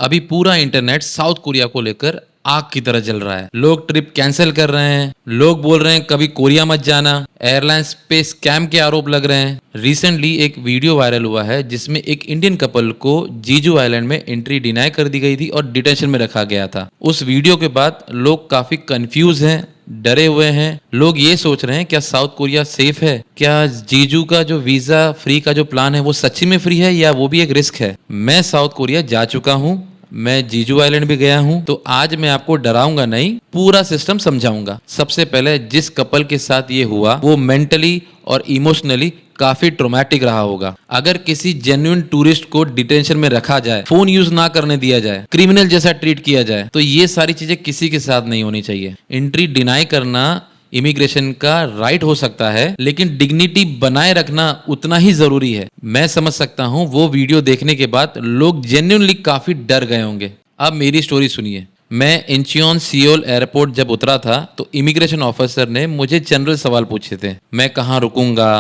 अभी पूरा internet south Korea को लेकर आग की तरह जल रहा है। लोग ट्रिप कैंसिल कर रहे हैं, लोग बोल रहे हैं कभी कोरिया मत जाना, एयरलाइंस पे स्कैम के आरोप लग रहे हैं। रिसेंटली एक वीडियो वायरल हुआ है जिसमें एक इंडियन कपल को जीजू आइलैंड में एंट्री डिनाई कर दी गई थी और डिटेंशन में रखा गया था। उस वीडियो के बाद लोग काफी कंफ्यूज हैं, डरे हुए हैं। लोग ये सोच रहे हैं क्या साउथ कोरिया सेफ है, क्या जीजू का जो वीजा फ्री का जो प्लान है वो सच्ची में फ्री है या वो भी एक रिस्क है। मैं साउथ कोरिया जा चुका हूँ, मैं जीजू आइलैंड भी गया हूं, तो आज मैं आपको डराऊंगा नहीं, पूरा सिस्टम समझाऊंगा। सबसे पहले जिस कपल के साथ ये हुआ वो मेंटली और इमोशनली काफी ट्रोमैटिक रहा होगा। अगर किसी जेन्युइन टूरिस्ट को डिटेंशन में रखा जाए, फोन यूज ना करने दिया जाए, क्रिमिनल जैसा ट्रीट किया जाए, तो ये सारी चीजें किसी के साथ नहीं होनी चाहिए। एंट्री डिनाई करना इमिग्रेशन का राइट हो सकता है, लेकिन डिग्निटी बनाए रखना उतना ही जरूरी है। मैं समझ सकता हूं वो वीडियो देखने के बाद लोग जेन्युइनली काफी डर गए होंगे। अब मेरी स्टोरी सुनिए। मैं इंचियोन सियोल एयरपोर्ट जब उतरा था तो इमिग्रेशन ऑफिसर ने मुझे जनरल सवाल पूछे थे। मैं कहाँ रुकूंगा,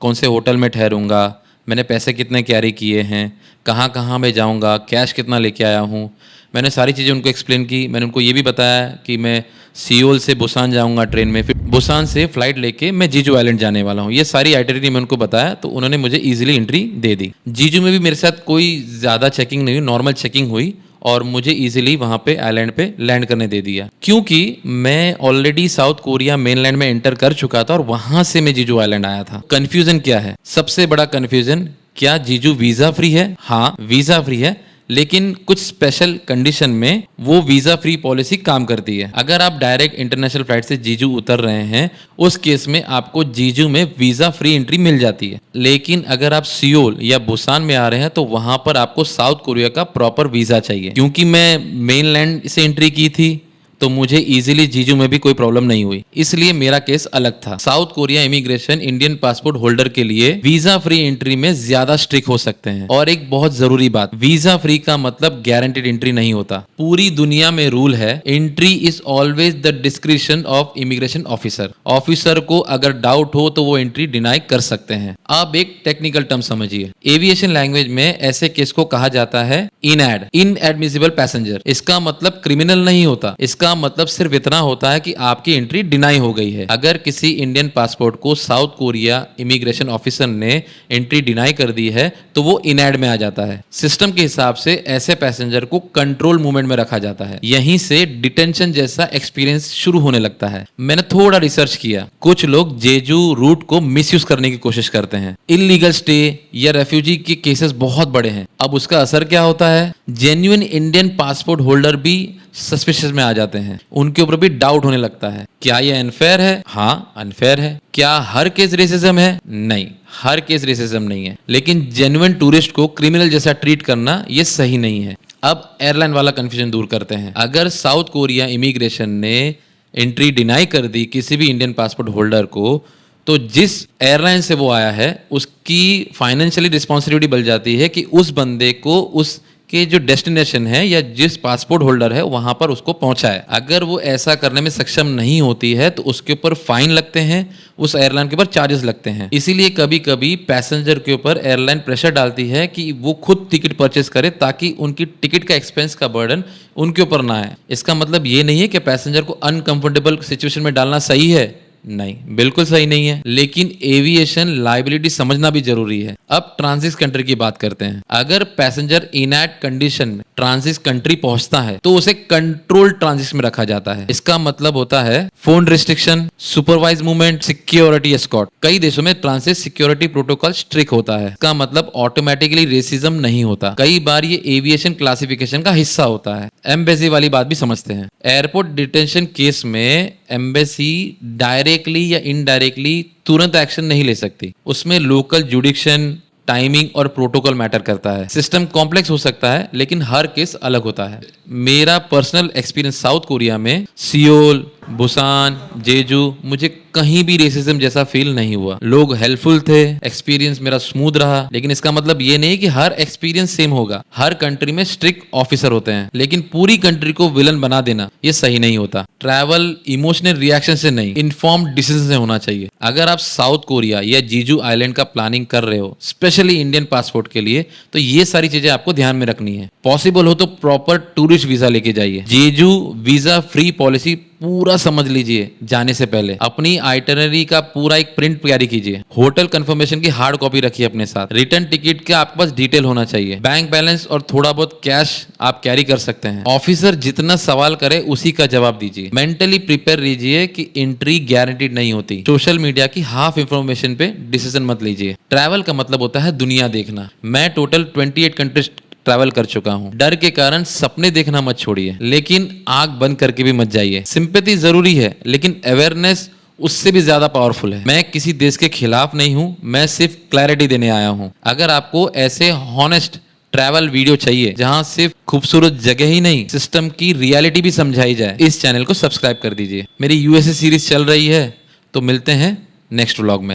कौन से होटल में ठहरूंगा, मैंने पैसे कितने कैरी किए हैं, कहाँ कहाँ मैं जाऊँगा, कैश कितना लेके आया हूँ। मैंने सारी चीज़ें उनको एक्सप्लेन की। मैंने उनको ये भी बताया कि मैं सियोल से बुसान जाऊंगा ट्रेन में, फिर बुसान से फ्लाइट लेके मैं जीजू आइलैंड जाने वाला हूँ। ये सारी आइटनरी मैं उनको बताया तो उन्होंने मुझे इजीली एंट्री दे दी। जीजू में भी मेरे साथ कोई ज़्यादा चेकिंग नहीं हुई, नॉर्मल चेकिंग हुई और मुझे इजीली वहाँ पे आइलैंड पे लैंड करने दे दिया, क्योंकि मैं ऑलरेडी साउथ कोरिया मेनलैंड में एंटर कर चुका था और वहाँ से मैं जीजू आइलैंड आया था। कन्फ्यूजन क्या है? सबसे बड़ा कन्फ्यूजन, क्या जीजू वीज़ा फ्री है? हाँ, वीज़ा फ्री है, लेकिन कुछ स्पेशल कंडीशन में वो वीजा फ्री पॉलिसी काम करती है। अगर आप डायरेक्ट इंटरनेशनल फ्लाइट से जीजू उतर रहे हैं, उस केस में आपको जीजू में वीजा फ्री एंट्री मिल जाती है। लेकिन अगर आप सियोल या बुसान में आ रहे हैं तो वहां पर आपको साउथ कोरिया का प्रॉपर वीजा चाहिए। क्योंकि मैं मेनलैंड से एंट्री की थी तो मुझे इजीली जीजू में भी कोई प्रॉब्लम नहीं हुई, इसलिए मेरा केस अलग था। South Korea immigration Indian passport holder के लिए वीजा फ्री एंट्री में ज्यादा स्ट्रिक्ट हो सकते हैं। और एक बहुत जरूरी बात, वीजा फ्री का मतलब गारंटीड एंट्री नहीं होता। पूरी दुनिया में रूल है, entry is always the discretion of immigration officer. Officer को अगर डाउट हो तो वो एंट्री डिनाई कर सकते हैं। अब एक टेक्निकल टर्म समझिए। एविएशन लैंग्वेज में ऐसे केस को कहा जाता है इनएडमिसिबल पैसेंजर। इसका मतलब क्रिमिनल नहीं होता, इसका मतलब सिर्फ इतना होता है कि आपकी एंट्री डिनाई हो गई है। अगर किसी इंडियन पासपोर्ट को साउथ कोरिया इमिग्रेशन ऑफिसर ने एंट्री डिनाई कर दी है तो वो इनएड में आ जाता है। सिस्टम के हिसाब से ऐसे पैसेंजर को कंट्रोल मूवमेंट में रखा जाता है। यहीं से डिटेंशन जैसा एक्सपीरियंस शुरू होने लगता है। मैंने थोड़ा रिसर्च किया, कुछ लोग जेजू रूट को मिसयूज करने की कोशिश करते हैं। इलीगल स्टे या रेफ्यूजी के केसेस बहुत बड़े हैं। अब उसका असर क्या होता है? जेन्युइन इंडियन पासपोर्ट होल्डर भी सस्पिशियस में आ जाते हैं, उनके ऊपर भी डाउट होने लगता है। क्या यह अनफेयर है? हाँ, अनफेयर है। क्या हर केस रेसिज्म है? नहीं, हर केस रेसिज्म नहीं है, लेकिन जेन्युइन टूरिस्ट को क्रिमिनल जैसा ट्रीट करना ये सही नहीं है। अब एयरलाइन वाला कंफ्यूजन दूर करते हैं। अगर साउथ कोरिया इमिग्रेशन ने एंट्री डिनाई कर दी किसी भी इंडियन पासपोर्ट होल्डर को, तो जिस एयरलाइन से वो आया है उसकी फाइनेंशियली रिस्पॉन्सिबिलिटी बन जाती है कि उस बंदे को उस कि जो डेस्टिनेशन है या जिस पासपोर्ट होल्डर है वहां पर उसको पहुंचाए। अगर वो ऐसा करने में सक्षम नहीं होती है तो उसके ऊपर फाइन लगते हैं, उस एयरलाइन के ऊपर चार्जेस लगते हैं। इसीलिए कभी कभी पैसेंजर के ऊपर एयरलाइन प्रेशर डालती है कि वो खुद टिकट परचेस करे ताकि उनकी टिकट का एक्सपेंस का बर्डन उनके ऊपर ना आए। इसका मतलब ये नहीं है कि पैसेंजर को अनकंफर्टेबल सिचुएशन में डालना सही है, नहीं, बिल्कुल सही नहीं है। लेकिन एविएशन लायबिलिटी समझना भी जरूरी है। अब ट्रांजिट कंट्री की बात करते हैं। अगर पैसेंजर इनएट कंडीशन में ट्रांजिट कंट्री पहुंचता है तो उसे कंट्रोल ट्रांजिट में रखा जाता है। इसका मतलब होता है phone restriction, supervise movement, security escort. कई देशों में ट्रांजिट सिक्योरिटी प्रोटोकॉल स्ट्रिक्ट होता है। इसका मतलब ऑटोमेटिकली रेसिज्म नहीं होता। कई बार ये एविएशन क्लासिफिकेशन का हिस्सा होता है। एम्बेसी वाली बात भी समझते हैं। एयरपोर्ट डिटेंशन केस में एम्बेसी डायरेक्टली या इनडायरेक्टली तुरंत एक्शन नहीं ले सकती। उसमें लोकल जुडिक्शन, टाइमिंग और प्रोटोकॉल मैटर करता है। सिस्टम कॉम्प्लेक्स हो सकता है लेकिन हर केस अलग होता है। मेरा पर्सनल एक्सपीरियंस साउथ कोरिया में सियोल, बुसान, जेजू, मुझे कहीं भी रेसिज्म जैसा फील नहीं हुआ। लोग हेल्पफुल थे, एक्सपीरियंस मेरा स्मूथ रहा। लेकिन इसका मतलब ये नहीं कि हर एक्सपीरियंस सेम होगा। हर कंट्री में स्ट्रिक्ट ऑफिसर होते हैं, लेकिन पूरी कंट्री को विलन बना देना ये सही नहीं होता। ट्रैवल इमोशनल रिएक्शन से नहीं, इन्फॉर्म्ड डिसीजन से होना चाहिए। अगर आप साउथ कोरिया या जीजू आइलैंड का प्लानिंग कर रहे हो, स्पेशली इंडियन पासपोर्ट के लिए, तो ये सारी चीजें आपको ध्यान में रखनी है। पॉसिबल हो तो प्रॉपर टूरिस्ट वीजा लेके जाइए। जेजू वीजा फ्री पॉलिसी पूरा समझ लीजिए जाने से पहले। अपनी आइटनरी का पूरा एक प्रिंट तैयारी कीजिए। होटल कंफर्मेशन की हार्ड कॉपी रखिए अपने साथ। रिटर्न टिकट का आपके पास डिटेल होना चाहिए। बैंक बैलेंस और थोड़ा बहुत कैश आप कैरी कर सकते हैं। ऑफिसर जितना सवाल करे उसी का जवाब दीजिए। मेंटली प्रिपेयर रहिए कि एंट्री गारंटीड नहीं होती। सोशल मीडिया की हाफ इंफॉर्मेशन पे डिसीजन मत लीजिए। ट्रैवल का मतलब होता है दुनिया देखना। मैं टोटल 28 कंट्रीज ट्रैवल कर चुका हूं। डर के कारण सपने देखना मत छोड़िए, लेकिन आंख बंद करके भी मत जाइए। सिंपैथी जरूरी है, लेकिन अवेयरनेस उससे भी ज्यादा पावरफुल है। मैं किसी देश के खिलाफ नहीं हूं, मैं सिर्फ क्लैरिटी देने आया हूं। अगर आपको ऐसे हॉनेस्ट ट्रैवल वीडियो चाहिए जहां सिर्फ खूबसूरत जगह ही नहीं, सिस्टम की रियलिटी भी समझाई जाए, इस चैनल को सब्सक्राइब कर दीजिए। मेरी यूएसए सीरीज चल रही है, तो मिलते हैं नेक्स्ट व्लॉग में।